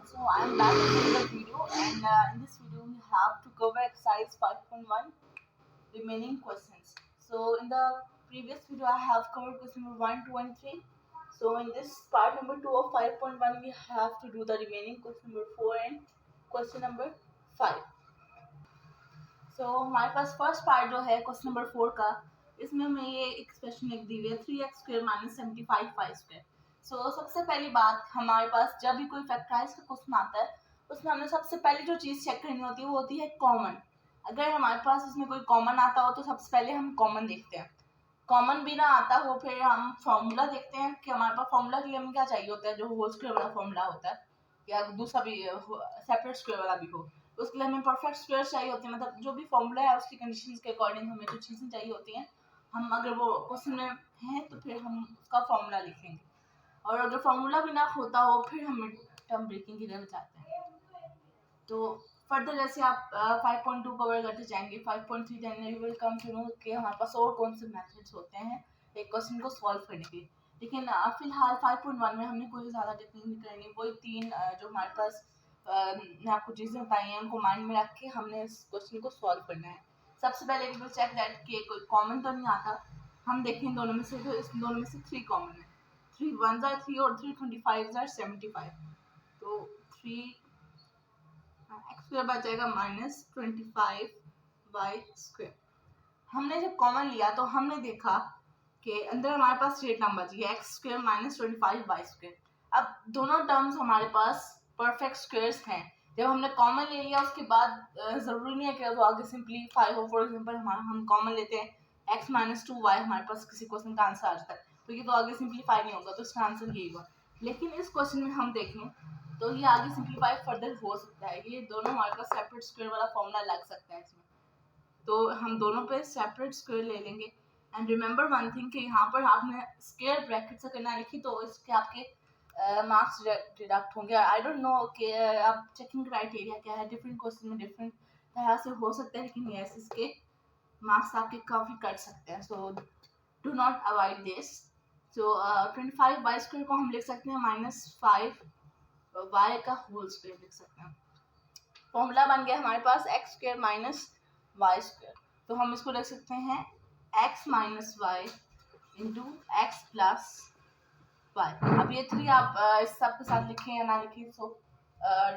So I am back with another video, and in this video we have to cover exercise 5.1 remaining questions. So in the previous video I have covered question number 1, 2 and 3. So in this part number 2 of 5.1 we have to do the remaining question number 4 and question number 5. सो हमारे पास first part जो है question number 4 का, इसमें हमें ये expression लिख दी हुई है 3x² माइनस 75y²। सो सबसे पहली बात, हमारे पास जब भी कोई फैक्टराइज का क्वेश्चन आता है उसमें हमें सबसे पहले जो चीज़ चेक करनी होती है वो होती है कॉमन। अगर हमारे पास उसमें कोई कॉमन आता हो तो सबसे पहले हम कॉमन देखते हैं। कॉमन भी ना आता हो फिर हम फॉर्मूला देखते हैं कि हमारे पास फॉर्मूला के लिए हमें क्या चाहिए होता है, जो होल स्क्वायर वाला फॉर्मूला होता है या दूसरा भी सेपरेट स्क्वायर वाला भी हो, उसके लिए हमें परफेक्ट स्क्वायर चाहिए होते हैं। मतलब जो भी फॉर्मूला है उसकी कंडीशंस के अकॉर्डिंग हमें जो चीज़ें चाहिए होती हैं, हम अगर वो क्वेश्चन में हैं तो फिर हम उसका फॉर्मूला लिखेंगे, और अगर फॉर्मूला भी ना होता हो फिर हम टर्म ब्रेकिंग के लिए बचाते हैं। तो फर्दर जैसे आप 5.2 कवर करते जाएंगे, 5.3 then you will come to know कि हमारे पास और कौन से मेथड्स होते हैं एक क्वेश्चन को सॉल्व करने के। लेकिन फिलहाल 5.1 में हमने कोई ज़्यादा टेक्निक नहीं करनी, वही तीन जो हमारे पास मैं आपको चीज़ें बताई हैं उनको माइंड में रख के हमने इस क्वेश्चन को सॉल्व करना है। सबसे पहले वी विल चेक दैट कि कोई कॉमन तो नहीं आता। हम देखें दोनों में से, तो इस दोनों में से 3 कॉमन है। 3 1 जार 3 और 3 25 जार 75। तो 3 एक्स स्क्वायर बचेगा माइनस 25y²। हमने जब कॉमन लिया तो हमने देखा कि अंदर हमारे पास ये टर्म बची है x² माइनस 25y²। अब दोनों टर्म्स हमारे पास परफेक्ट स्क्वायर्स हैं। जब हमने कॉमन ले लिया उसके बाद ज़रूरी नहीं है कि वो आगे सिंपलीफाई हो। फॉर एग्जांपल हम कॉमन लेते हैं x माइनस 2y, हमारे पास किसी क्वेश्चन का आंसर आ जाता है तो ये तो आगे सिंपलीफाई नहीं होगा, तो इसका आंसर यही होगा। लेकिन इस क्वेश्चन में हम देखें तो ये आगे सिंपलीफाई फर्दर हो सकता है। ये दोनों हमारे पास सेपरेट स्क्वायर वाला फॉर्मूला लग सकता है इसमें, तो हम दोनों पे सेपरेट स्क्वायर ले लेंगे। एंड रिमेंबर वन थिंग कि यहाँ पर आपने स्क्वायर ब्रैकेट से करना लिखी तो इसके आपके मार्क्स डिडक्ट होंगे। आई डोंट नो कि आप चेकिंग क्राइटेरिया क्या है, डिफरेंट क्वेश्चन में डिफरेंट तरह से हो सकता है, लेकिन यस इसके मार्क्स आपके काफ़ी कट सकते हैं। So do not avoid this. So 25y² को हम लिख सकते हैं -5 y का होल स्क्वायर लिख सकते हैं। फॉर्मूला बन गया हमारे पास x² माइनस y²। तो हम इसको लिख सकते हैं x minus y into x plus y. अब ये 3 आप इस सब के साथ लिखें या ना लिखें, so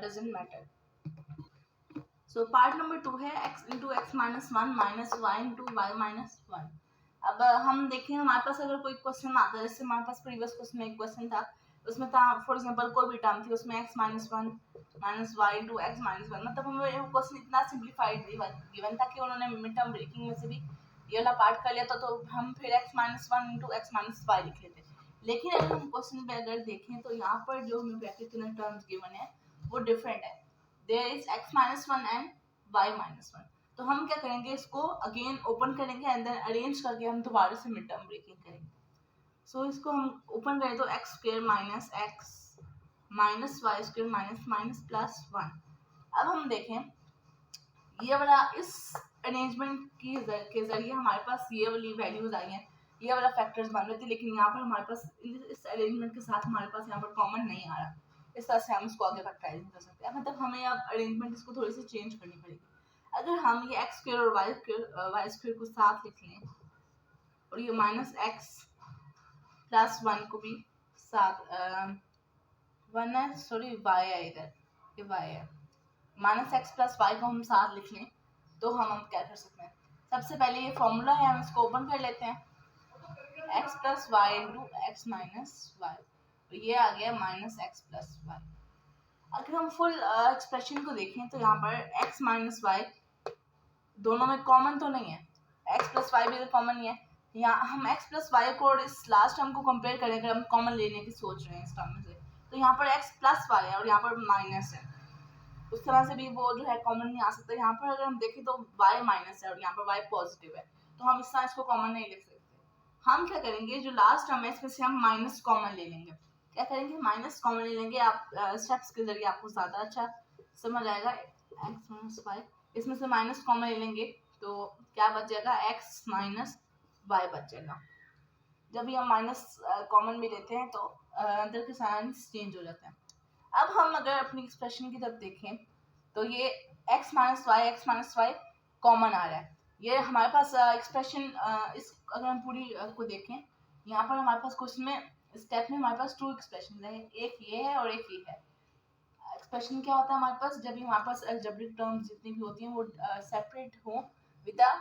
doesn't matter. So part number 2 है x into x minus 1 minus y into y minus 1। अब हम देखें हमारे पास अगर कोई क्वेश्चन आता है, जैसे हमारे पास प्रीवियस क्वेश्चन में एक क्वेश्चन था, उसमें था फॉर एग्जांपल कोई भी टर्म थी उसमें x minus 1 minus y into x minus 1। मतलब हमें वो क्वेश्चन इतना सिंप्लीफाइड गिवन था कि उन्होंने मिड टर्म ब्रेकिंग में से भी ये वाला पार्ट कर लिया था, तो हम फिर x minus 1 into x minus y लिख लेते। लेकिन अगर हम क्वेश्चन पे अगर देखें तो यहाँ पर जो हमें ब्रैकेट के टर्म्स गिवन है वो डिफरेंट है। There is x minus 1 and y minus 1। तो हम क्या करेंगे, इसको अगेन ओपन करेंगे एंड देन अरेंज करके हम दोबारा से मिड टर्म ब्रेकिंग करेंगे। सो इसको हम ओपन करें तो x² minus x minus y² minus minus plus 1। अब हम देखें ये वाला इस अरेंजमेंट के जरिए हमारे पास ये वाली वैल्यूज आई हैं, ये वाला फैक्टर्स बन रहे थे, लेकिन यहाँ पर हमारे पास इस अरेंजमेंट के साथ हमारे पास यहाँ पर कॉमन नहीं आ रहा। इस तरह से हम इसको आगे फैक्टराइज कर सकते हैं। मतलब हमें अब अरेंजमेंट इसको थोड़ी सी चेंज करनी पड़ेगी। अगर हम ये x² और y² को साथ लिख लें और ये माइनस एक्स प्लस 1 को भी साथ 1 है, सॉरी y है, इधर ये y है, माइनस एक्स प्लस वाई को हम साथ लिख लें तो हम क्या कर सकते हैं। सबसे पहले ये फॉर्मूला है, हम इसको ओपन कर लेते हैं x plus y into x minus y, तो ये आ गया माइनस एक्स प्लस वाई। अगर हम फुल एक्सप्रेशन को देखें तो यहाँ पर x माइनस वाई दोनों में कॉमन तो नहीं है, x प्लस वाई भी तो कॉमन नहीं है। यहाँ हम x प्लस वाई को और इस लास्ट टर्म को कंपेयर करें, अगर हम कॉमन लेने की सोच रहे हैं इस टर्म में से, तो यहाँ पर x प्लस वाई है और यहाँ पर माइनस है, उस तरह से भी वो जो है कॉमन नहीं आ सकता। यहाँ पर अगर हम देखें तो y माइनस है और यहाँ पर y पॉजिटिव है, तो हम इस तरह इसको कॉमन नहीं लिख सकते। हम क्या करेंगे, जो लास्ट टर्म है इसमें से हम माइनस कॉमन ले लेंगे। क्या करेंगे, माइनस कॉमन ले लेंगे। आप स्टेप्स के जरिए आपको ज़्यादा अच्छा समझ आएगा। x माइनस वाई, इसमें से माइनस कॉमन ले लेंगे तो क्या बच जाएगा, x माइनस वाई बच जाएगा। जब भी हम माइनस कॉमन भी लेते हैं तो अंदर के साइंस चेंज हो जाते हैं। अब हम अगर अपनी एक्सप्रेशन की तरफ देखें तो ये x माइनस वाई कॉमन आ रहा है। ये हमारे पास एक्सप्रेशन इस अगर हम पूरी को देखें, यहाँ पर हमारे पास क्वेश्चन में स्टेप में हमारे पास 2 एक्सप्रेशन है, एक ये है और एक ये है। एक्सप्रेशन क्या होता है हमारे पास, जब भी हमारे पास अलजेब्रिक टर्म्स जितनी भी होती हैं वो सेपरेट हो विद अ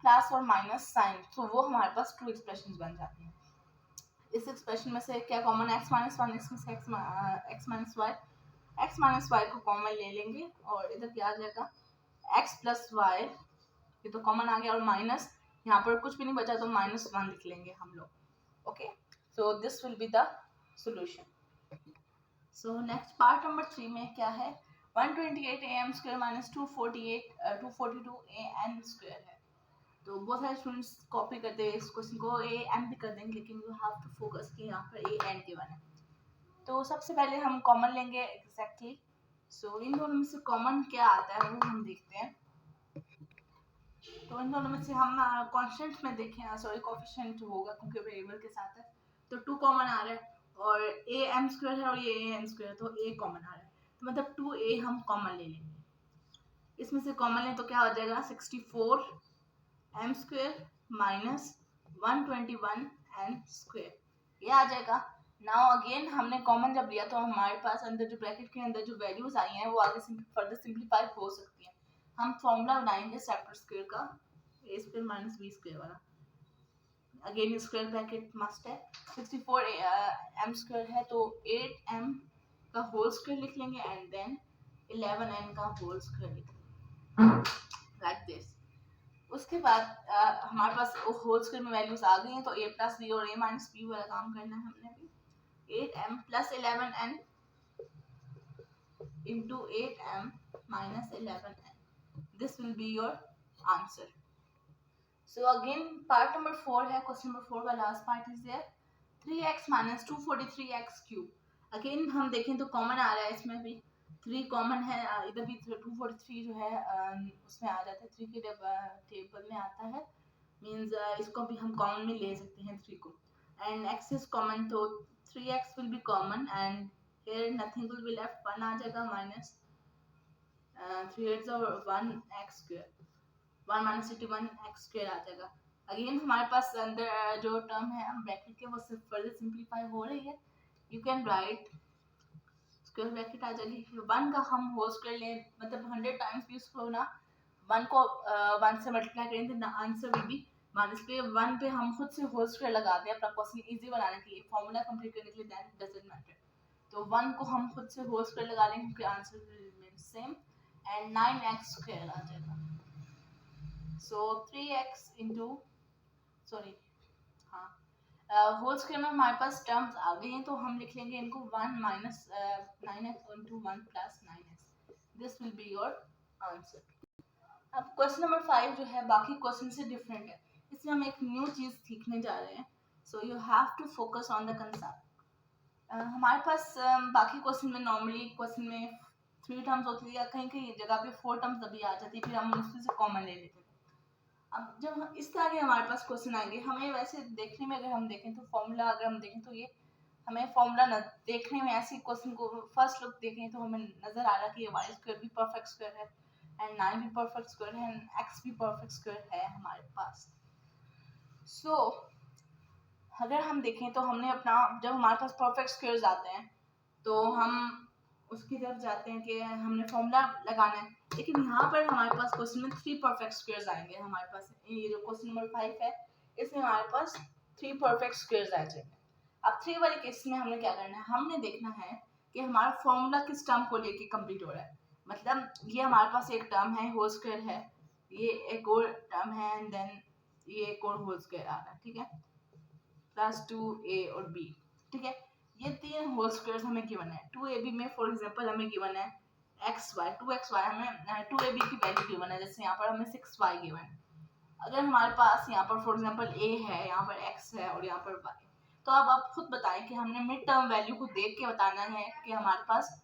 प्लस और माइनस साइन, तो वो हमारे पास 2 एक्सप्रेशन बन जाती हैं। इस एक्सप्रेशन में से क्या कॉमन है, x माइनस वन, इसमें से x माइनस वाई को कॉमन ले लेंगे और इधर क्या आ जाएगा x प्लस वाई, ये तो कॉमन आ गया, और माइनस यहाँ पर कुछ भी नहीं बचा तो -1 लिख लेंगे हम लोग। Okay, so this will be the solution. So next part number 3 में क्या है, 128 am square minus 242 an square है। तो बहुत सारे स्टूडेंट्स कॉपी करते हैं इस क्वेश्चन को, ए एन भी कर देंगे, लेकिन यू हैव टू फोकस कि यहाँ पर ए एन गिवन है। तो सबसे पहले हम कॉमन लेंगे एग्जैक्टली। सो इन दोनों में से कॉमन क्या आता है वो हम देखते हैं। तो इन दोनों में से हम कांस्टेंट में देखें, सॉरी कोएफिशिएंट होगा क्योंकि वेरिएबल के साथ है, तो 2 कॉमन आ रहा है और ए एम स्क्वायर है और ये ए एन स्क्वायर है, तो ए कॉमन आ रहा है, तो मतलब 2a हम कॉमन ले लेंगे। इसमें से कॉमन लें तो क्या हो जाएगा 64 m square minus 121 n square, ये आ जाएगा। नाउ अगेन हमने कॉमन जब लिया तो हमारे पास अंदर जो ब्रैकेट के अंदर जो वैल्यूज आई हैं वो आगे फर्दर सिंप्लीफाई हो सकती हैं। हम फॉर्मूला बनाएंगे सेपरेट स्क्वायर का, a square minus b square वाला, अगेन स्क्वायर ब्रैकेट मस्ट है। 64 m स्क्वायर है तो 8m का होल स्क्वायर लिख लेंगे एंड देन 11n का होल स्क्वायर लिख लेंगे लाइक दिस। उसके बाद हमारे पास होल स्क्वायर में वैल्यूज आ गई हैं, तो a प्लस बी और a माइनस बी वाला काम करना है हमने भी। 8m plus 11n into 8m minus 11n, this will be your answer. So again part number 4 है, क्वेश्चन नंबर 4 का last part is there 3x minus 243x cube. अगेन हम देखें तो कॉमन आ रहा है, इसमें भी 3 कॉमन है, इधर भी 243 जो है उसमें आ जाता है, 3 के टेबल में आता है, मीन्स इसको भी हम कॉमन में ले सकते हैं 3 को, एंड x इज कॉमन तो 3x will be common and here nothing will be left, 1 आ जाएगा माइनस 3 और 1x square, 1 minus 1x square आ जाएगा। अगेन हमारे पास अंदर जो टर्म है हम ब्रैकेट के वो फर्दर सिंप्लीफाई हो रही है, you can write square bracket आ जाएगी। 1 का हम होल स्क्वायर लें, मतलब 100 टाइम्स भी उसको ना 1 को 1 से मल्टीप्लाई करें तो आंसर विल बी माइनस पे 1 पे हम खुद से होल स्क्वायर लगा दें अपना क्वेश्चन इजी बनाने के लिए, फॉर्मूला कंप्लीट करने के लिए, दैट डजंट मैटर। तो 1 को हम खुद से होल स्क्वायर लगा लेंगे क्योंकि answer will remain same and 9x square आ जाएगा। सो 3x इंटू सॉरी हाँ होल स्क्वायर में हमारे पास टर्म्स आ गई हैं तो हम लिख लेंगे इनको 1 minus 9x into 1 plus 9x, this will be your answer. अब क्वेश्चन नंबर 5 जो है बाकी क्वेश्चन से डिफरेंट है, इसमें हम एक न्यू चीज़ सीखने जा रहे हैं, so you have to focus on the concept. हमारे पास बाकी क्वेश्चन में नॉर्मली क्वेश्चन में 3 टर्म्स होती थी या कहीं कहीं जगह पे 4 टर्म्स अभी आ जाती, फिर हम उसमें से कॉमन ले लेते थे। अब जब हम इस तरह के हमारे पास क्वेश्चन आएंगे, हमें वैसे देखने में अगर हम देखें तो फॉर्मूला अगर हम देखें तो ये हमें फॉर्मूला देखने में ऐसी क्वेश्चन को फर्स्ट लुक देखें तो हमें नजर आ रहा है कि ये वाई स्क्वायर भी परफेक्ट स्क्वायर है एंड 9 भी परफेक्ट स्क्वायर है एंड x भी परफेक्ट स्क्वायर है हमारे पास। सो अगर हम देखें तो हमने अपना जब हमारे पास परफेक्ट स्क्वायर्स आते हैं तो हम उसकी तरफ जाते हैं कि हमने फॉर्मूला लगाना है, लेकिन यहाँ पर हमारे पास क्वेश्चन में 3 परफेक्ट स्क्वायर्स आएंगे। हमारे पास ये जो क्वेश्चन नंबर 5 है इसमें हमारे पास 3 परफेक्ट स्क्वायर्स आ जाएंगे। अब 3 वाले केस में हमने क्या करना है, हमने देखना है कि हमारा फॉर्मूला किस टर्म को लेके कंप्लीट हो रहा है। मतलब ये हमारे पास एक टर्म है होल स्क्वायर है, ये एक और टर्म है एंड देन ये एक और होल स्क्वायर आ रहा है, ठीक है, प्लस 2a और b, ठीक है, ये 3 होल स्क्वायर्स हमें गिवन है। 2ab में फॉर एग्जांपल हमें गिवन है xy, 2xy हमें 2ab की वैल्यू गिवन है, जैसे यहाँ पर हमें 6y गिवन है। अगर हमारे पास यहाँ पर फॉर एग्जांपल a है, यहाँ पर x है और यहाँ पर y, तो अब आप खुद बताएं कि हमने मिड टर्म वैल्यू को देख के बताना है कि हमारे पास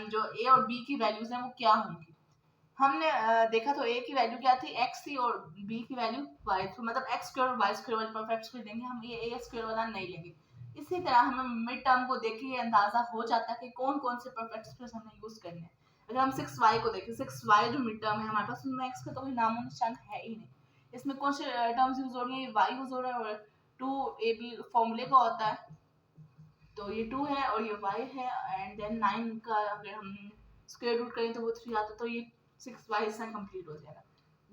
जो a और b की वैल्यूज हैं वो क्या होंगी। हमने देखा तो a की वैल्यू क्या थी, x थी, और b की वैल्यू y, तो मतलब x स्क्वायर और y स्क्वायर वाले परफेक्ट स्क्वायर देंगे हम, ये a स्क्वायर वाला नहीं लेंगे इसी तरह हमें मिड टर्म को देख के ये अंदाजा हो जाता है कि कौन कौन से परफेक्ट स्क्वेयर्स हमें यूज करने हैं। अगर हम 6y को देखें, 6y जो मिड टर्म है हमारे पास, उनमें x का तो कोई नामो निशान है ही नहीं। इसमें कौन से टर्म्स यूज हो रही है, y यूज हो रहा है और 2ab फॉर्मूले का होता है, तो ये 2 है और ये y है, एंड देन 9 का अगर हम स्क्वायर रूट करें तो वो 3 आता है, तो ये 6y हिस्सा कंप्लीट हो जाएगा।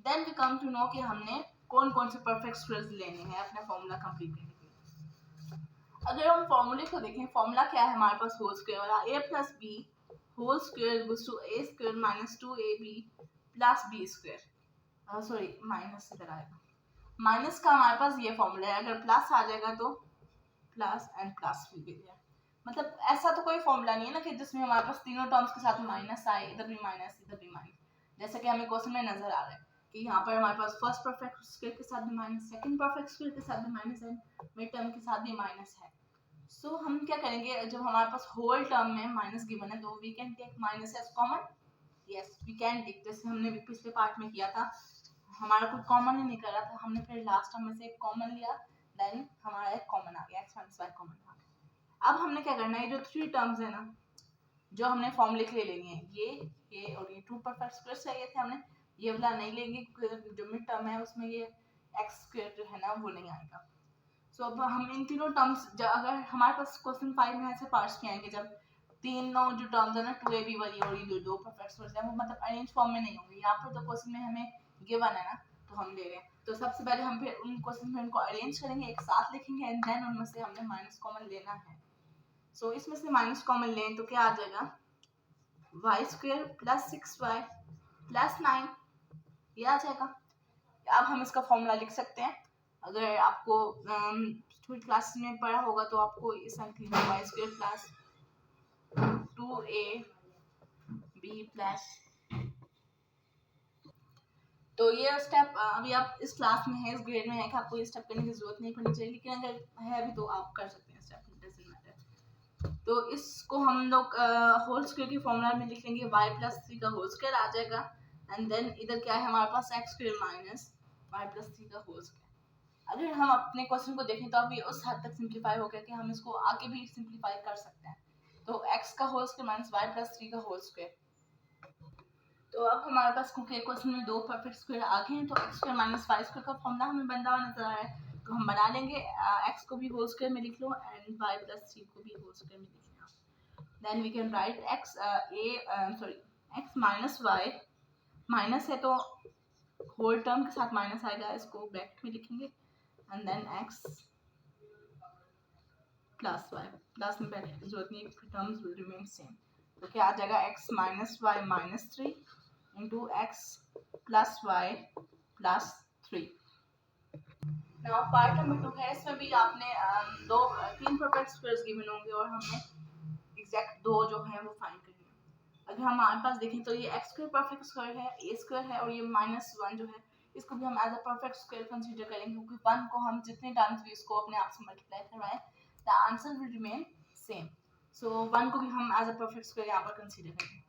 Then we come to know कि हमने कौन कौन से परफेक्ट स्क्वायर्स लेने हैं अपना फॉर्मूला कंप्लीट करने के लिए। अगर हम फॉर्मूले को देखें, फॉर्मूला क्या है हमारे पास, होल स्क्वायर वाला, a plus b whole square equals to a square minus 2ab plus b square, sorry minus इधर आएगा, माइनस का हमारे पास ये फॉर्मूला है, अगर प्लस आ जाएगा तो प्लस एंड प्लस भी दिया। मतलब ऐसा तो कोई फॉर्मूला नहीं है ना कि जिसमें हमारे पास तीनों टर्म्स के साथ माइनस आए, इधर भी माइनस इधर भी माइनस, जैसा कि हमें क्वेश्चन में नजर आ रहा है कि यहाँ पर हमारे पास फर्स्ट परफेक्ट स्क्वायर के साथ भी माइनस, सेकंड परफेक्ट स्क्वायर के साथ भी माइनस है, मिड टर्म के साथ भी माइनस है। सो हम क्या करेंगे, जब हमारे पास होल टर्म में माइनस गिवन है तो we can take minus as common. Yes we can take, जैसे हमने भी पिछले पार्ट में किया था, हमारा कोई कॉमन ही नहीं कर रहा था, हमने फिर लास्ट टर्म में से एक कॉमन लिया, देन हमारा एक कॉमन आ गया, x माइनस वाई कॉमन आ गया। अब हमने क्या करना है, जो 3 टर्म्स है ना जो हमने फॉर्मूले के लिए लेनी है, ये और ये 2 परफेक्ट स्क्वायर चाहिए थे हमें, ये वाला नहीं लेंगे क्योंकि जो मिड टर्म है उसमें ये x स्क्वायर जो है ना वो नहीं आएगा। सो अब हम इन तीनों टर्म्स, अगर हमारे पास क्वेश्चन 5 में ऐसे पार्ट्स में आएंगे जब तीनों जो टर्म्स है ना 2ab वाली और ये दो परफेक्ट स्क्वायर्स है वो मतलब अरेंज फॉर्म में नहीं होंगे, यहाँ पर तो क्वेश्चन में हमें गिवन है ना तो हम ले रहे हैं, तो सबसे पहले हम फिर उन क्वेश्चन में उनको अरेंज करेंगे, एक साथ लिखेंगे एंड देन उनमें से हमने माइनस कॉमन लेना है। सो इसमें से माइनस कॉमन लें तो क्या आ जाएगा, Y square plus 6y plus 9, ये आ जाएगा। अब हम इसका फॉर्मूला लिख सकते हैं, अगर आपको थोड़ी क्लास में पढ़ा होगा तो आपको इस Y square plus 2ab plus, तो ये स्टेप अभी आप इस क्लास में है, इस ग्रेड में है कि आपको ये स्टेप करने की जरूरत नहीं पड़नी चाहिए, लेकिन अगर है भी तो आप कर सकते हैं स्टेप, डजंट मैटर। तो इसको हम लोग होल स्क्वायर की फॉर्मूला में लिख लेंगे, y प्लस 3 का होल स्क्वायर आ जाएगा, एंड देन इधर क्या है हमारे पास x square minus y plus 3 का होल स्क्वायर। अगर हम अपने क्वेश्चन को देखें तो अब ये उस हद तक सिंप्लीफाई हो गया कि हम इसको आगे भी सिंप्लीफाई कर सकते हैं, तो x का whole square minus y plus 3 का होल स्क्वायर। तो अब हमारे पास क्योंकि क्वेश्चन में 2 परफेक्ट स्क्वायर आ गए हैं तो x square minus y square का फॉर्मूला हमें बनता हुआ नजर आ रहा है, तो हम बना लेंगे, x को भी होल स्क्वायर में लिख लो एंड y प्लस 3 को भी होल स्क्वायर में लिख लो, then we can write x minus Y, minus है तो होल टर्म के साथ माइनस आएगा, इसको ब्रैकेट में लिखेंगे, and then x plus y, plus में बैठने की जरूरत नहीं, टर्म्स विल रिमेन सेम, तो क्या आ जाएगा x minus Y minus 3 into x plus y plus 3। Now part number 2 है, इसमें भी आपने तीन परफेक्ट स्क्वायर्स गिवन होंगे और हमने एग्जैक्ट दो जो है वो फाइंड करनी है। अगर हमारे पास देखें तो ये x स्क्वायर परफेक्ट स्क्वायर है, a स्क्वायर है और ये माइनस 1 जो है इसको भी हम as a perfect square consider करेंगे, क्योंकि 1 को हम जितने टाइम्स भी इसको अपने आप से मल्टीप्लाई करवाएं the answer will remain same, so 1 को भी हम एज अ परफेक्ट स्क्वायर यहाँ पर कंसीडर करेंगे।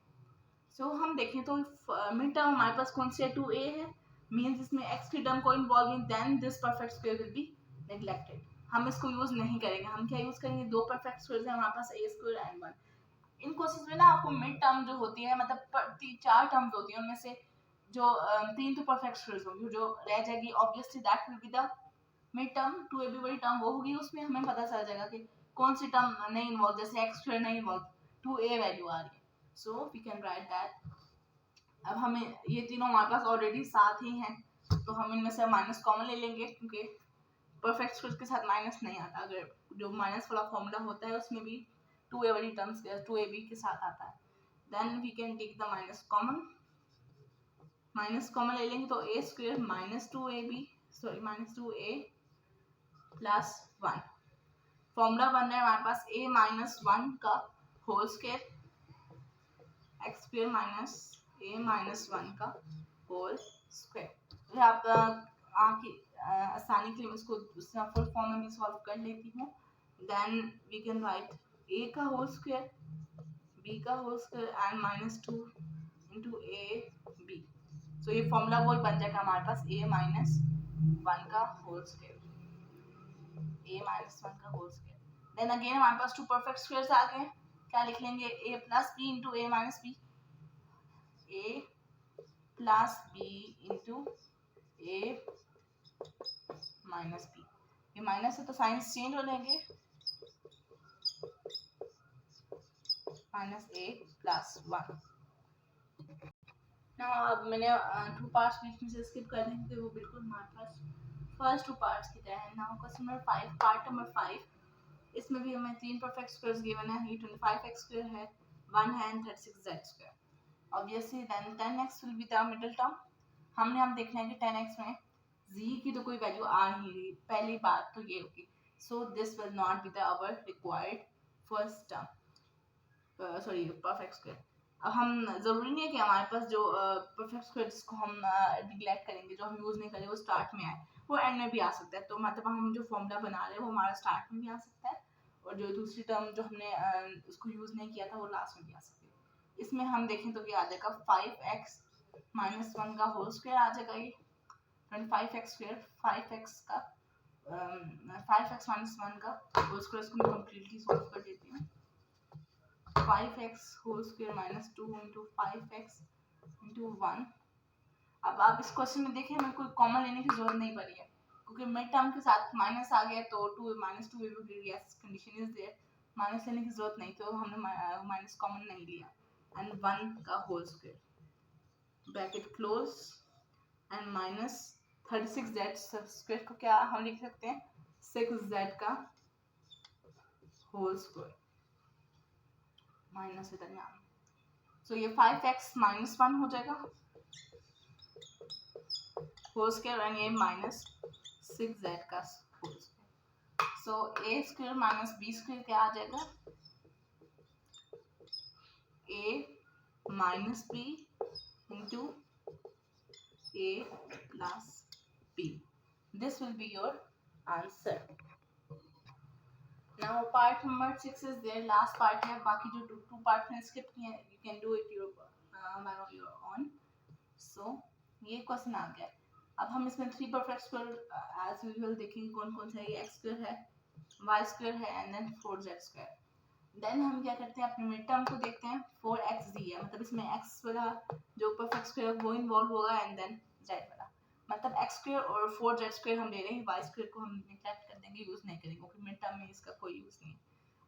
सो हम देखें तो मिड टर्म हमारे पास कौन सी है, 2a है, मींस इसमें x की टर्म को involve in, then this perfect square will be neglected, हम इसको यूज नहीं करेंगे, हम क्या यूज करेंगे, दो परफेक्ट स्क्वायर्स है हमारे पास, a square and 1। In questions में ना आपको मिड टर्म जो होती है मतलब 4 टर्म्स होती है, उनमें से जो 3 तो परफेक्ट स्क्वायर्स होंगी, जो रह जाएगी obviously that will be the mid term, 2ab वाली टर्म वो होगी, उसमें हमें पता चल जाएगा कि कौन सी टर्म नहीं इन्वॉल्व, जैसे x स्क्वायर नहीं इन्वॉल्व, 2a वैल्यू आ रही है, so we can write that. अब हमें ये तीनों हमारे पास ऑलरेडी साथ ही हैं, तो हम इनमें से माइनस कॉमन ले लेंगे, क्योंकि परफेक्ट स्क्वायर के साथ माइनस नहीं आता, अगर जो माइनस वाला फॉर्मूला होता है उसमें भी 2a वाली टर्म्स 2ab के साथ आता है, then we can take the minus common ले लेंगे, तो a square minus 2ab sorry minus 2a plus 1, formula बन रहा है हमारे पास a माइनस 1 का whole square, x square minus a minus 1 का होल स्क्वायर। आप आपकी आसानी के लिए इसको फुल फॉर्म में भी सॉल्व कर लेती हूँ, then we can write a का होल स्क्वायर, b का whole square and minus 2 into a b, सो ये फॉर्मूला वही बन जाएगा हमारे पास a माइनस 1 का होल स्क्वायर, a माइनस 1 का होल स्क्वायर। देन अगेन हमारे पास टू परफेक्ट स्क्वायर्स आ गए, क्या लिख लेंगे, a plus b into a minus b, a plus b into a minus b, ये माइनस है तो साइंस चेंज हो लेंगे, माइनस ए प्लस वन। ना अब मैंने टू पार्ट्स बीच में से स्किप कर देंगे, वो बिल्कुल हमारे पास फर्स्ट टू पार्ट्स की तरह है। Now question number 5, part number 5, इसमें भी हमें तीन परफेक्ट स्क्वायर्स गिवन है, ये 25x स्क्वायर है, 1 है and 36z square. Obviously then 10x will be the middle term. हमने हम देखना है कि 10x में z की तो कोई वैल्यू आ ही नहीं, पहली बात तो ये होगी, so this will not be the our required first term, sorry perfect square. अब हम ज़रूरी नहीं है कि हमारे पास जो परफेक्ट स्क्वायर जिसको हम निगलेक्ट करेंगे, जो हम यूज़ नहीं करें, वो स्टार्ट में आए, वो एंड में भी आ सकता है। तो मतलब हम जो फॉर्मूला बना रहे हैं वो हमारा स्टार्ट में भी आ सकता है, और जो दूसरी टर्म जो हमने उसको यूज़ नहीं किया था वो लास्ट में भी आ सकती है। इसमें हम देखें तो क्या आ जाएगा, 5x माइनस 1 का होल स्क्वायर आ जाएगा, ये 25x स्क्वायर, 5x का 5x माइनस 1 का होल स्क्वायर, इसको मैं कम्प्लीटली सॉल्व कर देती हूँ। 5x whole square minus 2 into 5x into 1। अब आप इस क्वेश्चन में देखिए, हमें कोई कॉमन लेने की जरूरत नहीं पड़ी है, क्योंकि मिड टर्म के साथ माइनस आ गया तो 2 minus 2 yes condition is there, minus लेने की जरूरत नहीं, तो हमने माइनस कॉमन नहीं लिया। एंड 1 का whole square bracket close and minus 36z square को क्या हम लिख सकते हैं, 6z का होल स्क्वायर माइनस इधर यहाँ, सो ये 5x माइनस 1 हो जाएगा होल स्क्वायर, एंड ये माइनस 6z का whole square, so a square minus b square क्या आ जाएगा, a minus b into a plus b, this will be your answer. Now part number 6 is there, last part है, बाकी जो two part में skip किए हैं, you can do it your own. So ये क्वेश्चन आ गया। अब हम इसमें three perfect square as usual देखेंगे कौन कौन सा है, एक्स स्क्वायर है, वाई स्क्वायर है and then 4z square. Then हम क्या करते हैं, अपने मिड टर्म को देखते हैं, 4xz है, मतलब इसमें x वाला जो परफेक्ट स्क्वायर वो इन्वॉल्व होगा, एंड देन z वाला, मतलब x स्क्वायर और 4z स्क्वायर हम ले रहे हैं, y स्क्वायर को हम निगलेक्ट कर देंगे, यूज नहीं करेंगे, क्योंकि मिड टर्म में इसका कोई यूज नहीं है।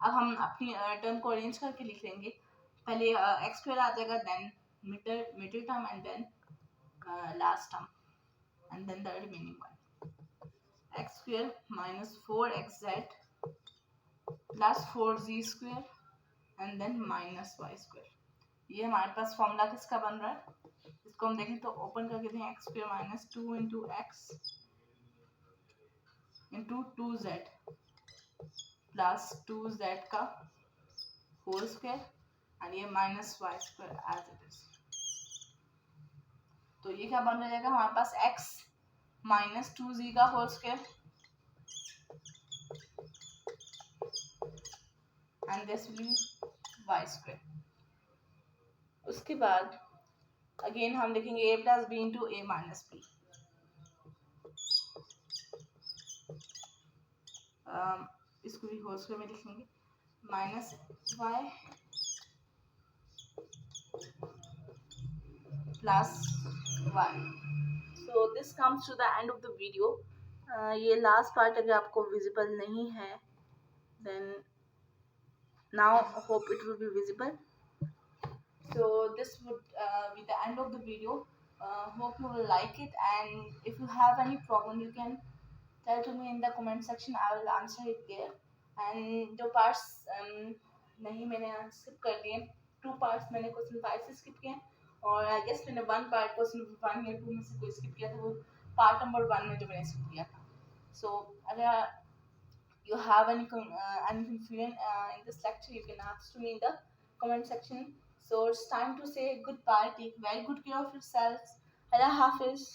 अब हम अपनी टर्म को अरेंज करके लिख लेंगे, पहले x स्क्वायर आ जाएगा, then middle term and then last term, and then the remaining one, x square minus 4xz plus 4z square and then minus y square। ये हमारे पास फॉर्मूला किसका बन रहा है, इसको हम देखें तो ओपन करके देखें, x square minus 2 into x into 2z plus 2z का होल स्क्वायर एंड ये minus y square as it is. तो ये क्या बन जाएगा हमारे पास, x माइनस 2z का whole square and this will be y square. उसके बाद अगेन हम लिखेंगे a plus b into a minus b, इसको भी होल स्क्वायर में लिख लेंगे, minus y plus y. So this comes to the end of the video. ये लास्ट पार्ट अगर आपको विजिबल नहीं है, then now hope it will be visible. So this would be the end of the video. Hope you will like it, and if you have any problem you can tell to me in the comment section, I will answer it there. And जो parts नहीं मैंने skip कर दिए, 2 parts मैंने question 5 से skip किए, और I guess मैंने 1 पार्ट क्वेश्चन 1 या 2 में से कोई skip किया था, वो पार्ट नंबर 1 में जो मैंने skip किया था। So अगर you have any confusion in this lecture, you can ask to me in the comment section. So it's time to say goodbye. Take very good care of yourselves. Allah Hafiz.